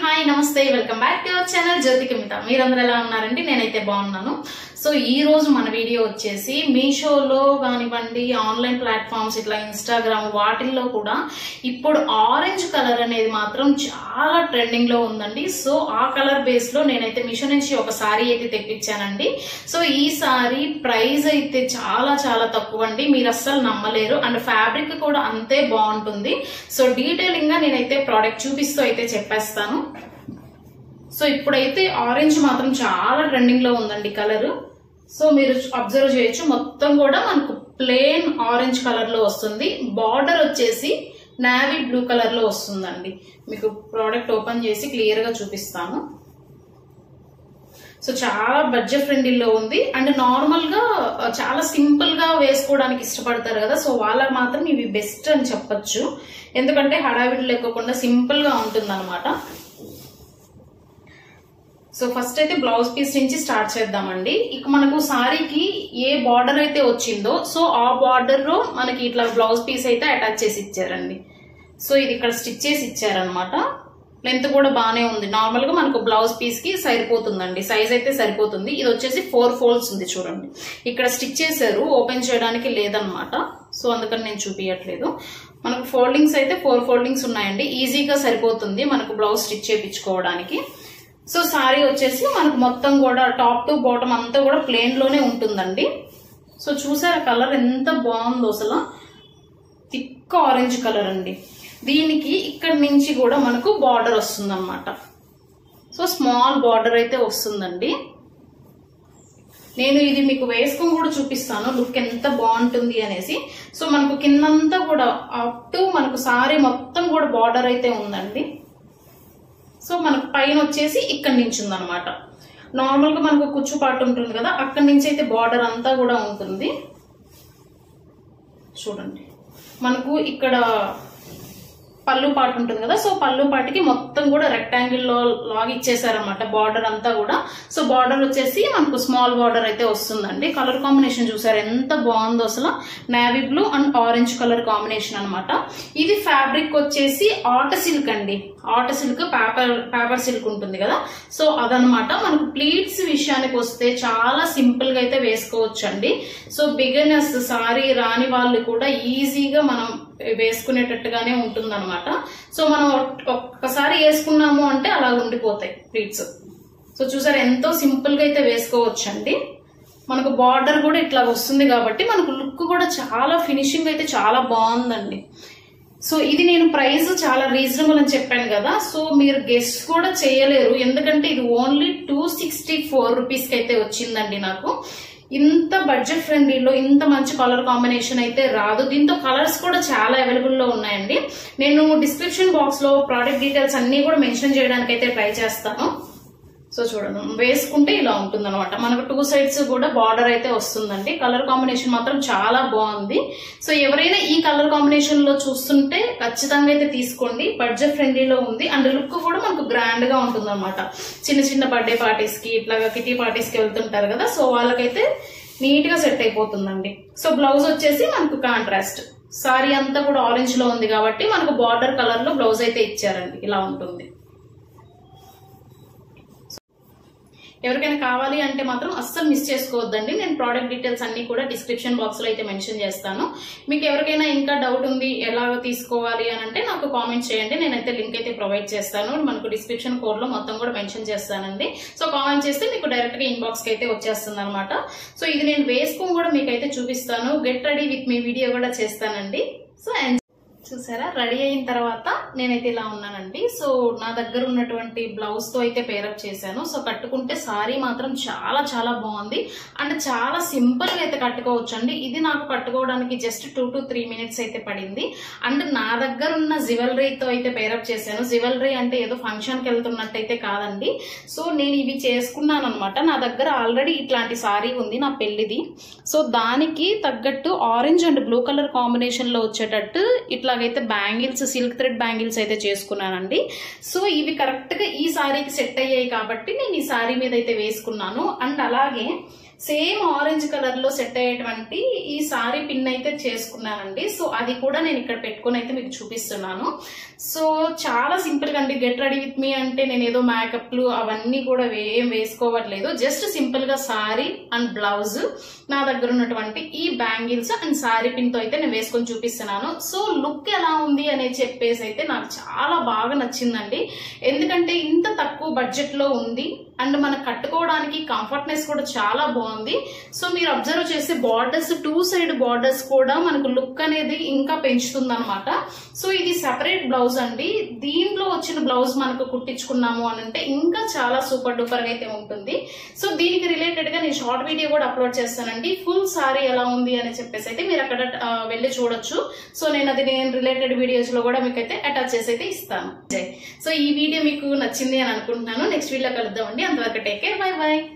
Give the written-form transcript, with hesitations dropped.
Hi నమస్తే welcome back to our channel Jyothikamitha. మీరందరూ ఎలా ఉన్నారండి? నేనైతే బాగున్నాను. సో ఈ రోజు మన వీడియో వచ్చేసి మీషోలో కానివ్వండి, ఆన్లైన్ ప్లాట్ఫామ్స్ ఇట్లా ఇన్స్టాగ్రామ్ వాటిల్లో కూడా ఇప్పుడు ఆరెంజ్ కలర్ అనేది మాత్రం చాలా ట్రెండింగ్ లో ఉందండి. సో ఆ కలర్ బేస్ లో నేనైతే మీషో నుంచి ఒక సారీ అయితే తెప్పించానండి. సో ఈ సారీ ప్రైస్ అయితే చాలా చాలా తక్కువ అండి, మీరు అస్సలు నమ్మలేరు. అండ్ ఫ్యాబ్రిక్ కూడా అంతే బాగుంటుంది. సో డీటెయిలింగ్ గా నేనైతే ప్రోడక్ట్ చూపిస్తూ అయితే చెప్పేస్తాను. సో ఇప్పుడైతే ఆరెంజ్ మాత్రం చాలా ట్రెండింగ్ లో ఉందండి కలర్. సో మీరు అబ్జర్వ్ చేయొచ్చు, మొత్తం కూడా మనకు ప్లెయిన్ ఆరెంజ్ కలర్ లో వస్తుంది. బార్డర్ వచ్చేసి నావీ బ్లూ కలర్ లో వస్తుందండి. మీకు ప్రోడక్ట్ ఓపెన్ చేసి క్లియర్ గా చూపిస్తాను. సో చాలా బడ్జెట్ ఫ్రెండ్లీలో ఉంది. అండ్ నార్మల్ గా చాలా సింపుల్ గా వేసుకోవడానికి ఇష్టపడతారు కదా, సో వాళ్ళకి మాత్రం ఇవి బెస్ట్ అని చెప్పొచ్చు. ఎందుకంటే హడావిడి లేకుండా సింపుల్ గా ఉంటుంది అనమాట. సో ఫస్ట్ అయితే బ్లౌజ్ పీస్ నుంచి స్టార్ట్ చేద్దామండి. ఇక మనకు సారీకి ఏ బార్డర్ అయితే వచ్చిందో సో ఆ బార్డర్ లో మనకి ఇట్లా బ్లౌజ్ పీస్ అయితే అటాచ్ చేసి ఇచ్చారండి. సో ఇది ఇక్కడ స్టిచ్ చేసి ఇచ్చారనమాట. లెంత్ కూడా బాగానే ఉంది. నార్మల్ గా మనకు బ్లౌజ్ పీస్ కి సరిపోతుందండి, సైజ్ అయితే సరిపోతుంది. ఇది వచ్చేసి 4 ఫోల్డ్స్ ఉంది చూడండి. ఇక్కడ స్టిచ్ చేశారు, ఓపెన్ చేయడానికి లేదనమాట. సో అందుకని నేను చూపించట్లేదు. మనకు ఫోల్డింగ్స్ అయితే 4 ఫోల్డింగ్స్ ఉన్నాయండి. ఈజీగా సరిపోతుంది మనకు బ్లౌజ్ స్టిచ్ చేయించుకోవడానికి. సో సారీ వచ్చేసి మనకు మొత్తం కూడా టాప్ టు బాటమ్ అంతా కూడా ప్లెయిన్ లోనే ఉంటుందండి. సో చూసారా కలర్ ఎంత బాగుందో, అసలు థిక్ ఆరెంజ్ కలర్ అండి. దీనికి ఇక్కడ నుంచి కూడా మనకు బార్డర్ వస్తుంది అనమాట. సో స్మాల్ బార్డర్ అయితే వస్తుందండి. నేను ఇది మీకు వేసుకొని కూడా చూపిస్తాను లుక్ ఎంత బాగుంటుంది అనేసి. సో మనకు కిందంతా కూడా అప్ టు మనకు సారీ మొత్తం కూడా బార్డర్ అయితే ఉందండి. సో మనకు పైన వచ్చేసి ఇక్కడ నుంచి ఉందన్నమాట. నార్మల్ గా మనకు కుచ్చు పాటు ఉంటుంది కదా, అక్కడి నుంచి అయితే బార్డర్ అంతా కూడా ఉంటుంది. చూడండి మనకు ఇక్కడ పళ్ళు పాటు ఉంటుంది కదా, సో పళ్ళు పాటికి మొత్తం కూడా రెక్టాంగిల్ లో లాగ్ ఇచ్చేసారనమాట బార్డర్ అంతా కూడా. సో బార్డర్ వచ్చేసి మనకు స్మాల్ బార్డర్ అయితే వస్తుందండి. కలర్ కాంబినేషన్ చూసారు ఎంత బాగుందో, అసలు navy blue and orange colour combination అనమాట. ఇది ఫ్యాబ్రిక్ వచ్చేసి ఆట సిల్క్ అండి. ఆట సిల్క్ పేపర్ సిల్క్ ఉంటుంది కదా, సో అదనమాట. మనకు ప్లీట్స్ విషయానికి వస్తే చాలా సింపుల్ గా అయితే వేసుకోవచ్చు అండి. సో బిగినర్స్ సారీ రాని వాళ్ళు కూడా ఈజీగా మనం వేసుకునేటట్టుగానే ఉంటుంది అనమాట. సో మనం ఒక్కసారి వేసుకున్నాము అంటే అలా ఉండిపోతాయి ప్లీట్స్. సో చూసారు ఎంతో సింపుల్ గా అయితే వేసుకోవచ్చు అండి. మనకు బార్డర్ కూడా ఇట్లా వస్తుంది కాబట్టి మనకు లుక్ కూడా చాలా ఫినిషింగ్ అయితే చాలా బాగుందండి. సో ఇది నేను ప్రైస్ చాలా రీజనబుల్ అని చెప్పాను కదా, సో మీరు గెస్ కూడా చేయలేరు. ఎందుకంటే ఇది ఓన్లీ 264 రూపీస్ కి అయితే వచ్చిందండి నాకు. ఇంత బడ్జెట్ ఫ్రెండ్లీలో ఇంత మంచి కలర్ కాంబినేషన్ అయితే రాదు. దీంతో కలర్స్ కూడా చాలా అవైలబుల్ లో ఉన్నాయండి. నేను డిస్క్రిప్షన్ బాక్స్ లో ప్రోడక్ట్ డీటెయిల్స్ అన్ని కూడా మెన్షన్ చేయడానికి అయితే ట్రై చేస్తాను. సో చూడండి వేసుకుంటే ఇలా ఉంటుంది అనమాట. మనకు 2 సైడ్స్ కూడా బార్డర్ అయితే వస్తుందండి. కలర్ కాంబినేషన్ మాత్రం చాలా బాగుంది. సో ఎవరైనా ఈ కలర్ కాంబినేషన్ లో చూస్తుంటే ఖచ్చితంగా అయితే తీసుకోండి. బడ్జెట్ ఫ్రెండ్లీలో ఉంది అండ్ లుక్ కూడా మనకు గ్రాండ్ గా ఉంటుంది అనమాట. చిన్న చిన్న బర్త్డే పార్టీస్ కి ఇట్లా కిటీ పార్టీస్ కి వెళ్తుంటారు కదా, సో వాళ్ళకైతే నీట్ గా సెట్ అయిపోతుందండి. సో బ్లౌజ్ వచ్చేసి మనకు కాంట్రాస్ట్, సారీ అంతా కూడా ఆరెంజ్ లో ఉంది కాబట్టి మనకు బార్డర్ కలర్ లో బ్లౌజ్ అయితే ఇచ్చారండి. ఇలా ఉంటుంది. ఎవరికైనా కావాలి అంటే మాత్రం అస్సలు మిస్ చేసుకోవద్దండి. నేను ప్రోడక్ట్ డీటెయిల్స్ అన్ని కూడా డిస్క్రిప్షన్ బాక్స్ లో అయితే మెన్షన్ చేస్తాను. మీకు ఎవరికైనా ఇంకా డౌట్ ఉంది ఎలా తీసుకోవాలి అని అంటే నాకు కామెంట్ చేయండి, నేనైతే లింక్ అయితే ప్రొవైడ్ చేస్తాను. మనకు డిస్క్రిప్షన్ కోడ్ లో మొత్తం కూడా మెన్షన్ చేస్తానండి. సో కామెంట్ చేస్తే మీకు డైరెక్ట్ గా ఇన్బాక్స్ కి అయితే వచ్చేస్తుంది అనమాట. సో ఇది నేను వేసుకొని కూడా మీకైతే చూపిస్తాను. Get ready with me video కూడా చేస్తానండి. సో చూసారా రెడీ అయిన తర్వాత నేనైతే ఇలా ఉన్నానండి. సో నా దగ్గర ఉన్నటువంటి బ్లౌజ్ తో అయితే పేరప్ చేశాను. సో కట్టుకుంటే సారీ మాత్రం చాలా చాలా బాగుంది అండ్ చాలా సింపుల్ గా అయితే కట్టుకోవచ్చు అండి. ఇది నాకు కట్టుకోవడానికి జస్ట్ 2 to 3 మినిట్స్ అయితే పడింది. అండ్ నా దగ్గర ఉన్న జ్యువెలరీతో అయితే పేరప్ చేశాను. జ్యువెలరీ అంటే ఏదో ఫంక్షన్ కి వెళ్తున్నట్టయితే కాదండి. సో నేను ఇవి చేసుకున్నాను అనమాట. నా దగ్గర ఆల్రెడీ ఇట్లాంటి సారీ ఉంది నా పెళ్లిది. సో దానికి తగ్గట్టు orange and blue colour combination లో వచ్చేటట్టు ఇట్లా అయితే బ్యాంగిల్స్, సిల్క్ థ్రెడ్ బ్యాంగిల్స్ అయితే చేసుకున్నానండి. సో ఇవి కరెక్ట్ గా ఈ సారీకి సెట్ అయ్యాయి కాబట్టి నేను ఈ సారీ మీద అయితే వేసుకున్నాను. అండ్ అలాగే సేమ్ ఆరెంజ్ కలర్ లో సెట్ అయ్యేటువంటి ఈ సారీ పిన్ అయితే చేసుకున్నానండి. సో అది కూడా నేను ఇక్కడ పెట్టుకుని అయితే మీకు చూపిస్తున్నాను. సో చాలా సింపుల్ గా అండి. గెట్ రెడీ విత్ మీ అంటే నేను ఏదో మేకప్లు అవన్నీ కూడా ఏం వేసుకోవట్లేదు. జస్ట్ సింపుల్ గా సారీ అండ్ బ్లౌజ్, నా దగ్గర ఉన్నటువంటి ఈ బ్యాంగిల్స్ అండ్ సారీ పిన్ తో అయితే నేను వేసుకొని చూపిస్తున్నాను. సో లుక్ ఎలా ఉంది అని చెప్పేసి అయితే నాకు చాలా బాగా నచ్చిందండి. ఎందుకంటే ఇంత తక్కువ బడ్జెట్ లో ఉంది అండ్ మనకు కట్టుకోవడానికి కంఫర్ట్నెస్ కూడా చాలా బాగుంది. సో మీరు అబ్జర్వ్ చేస్తే బార్డర్స్, 2 సైడ్ బార్డర్స్ కూడా మనకు లుక్ అనేది ఇంకా పెంచుతుంది అనమాట. సో ఇది సెపరేట్ బ్లౌజ్ అండి. దీంట్లో వచ్చిన బ్లౌజ్ మనకు కుట్టించుకున్నాము అని అంటే ఇంకా చాలా సూపర్ డూపర్ గా అయితే ఉంటుంది. సో దీనికి రిలేటెడ్ గా నేను షార్ట్ వీడియో కూడా అప్లోడ్ చేస్తానండి. ఫుల్ సారీ ఎలా ఉంది అని చెప్పేసి అయితే మీరు అక్కడ వెళ్ళి చూడొచ్చు. సో నేను రిలేటెడ్ వీడియోస్ లో కూడా మీకు అయితే అటాచ్ చేసి అయితే ఇస్తాను. సో ఈ వీడియో మీకు నచ్చింది అని అనుకుంటున్నాను. నెక్స్ట్ వీడియో కలుద్దామండి. అంతవరకు టేక్ కేర్, బై బై.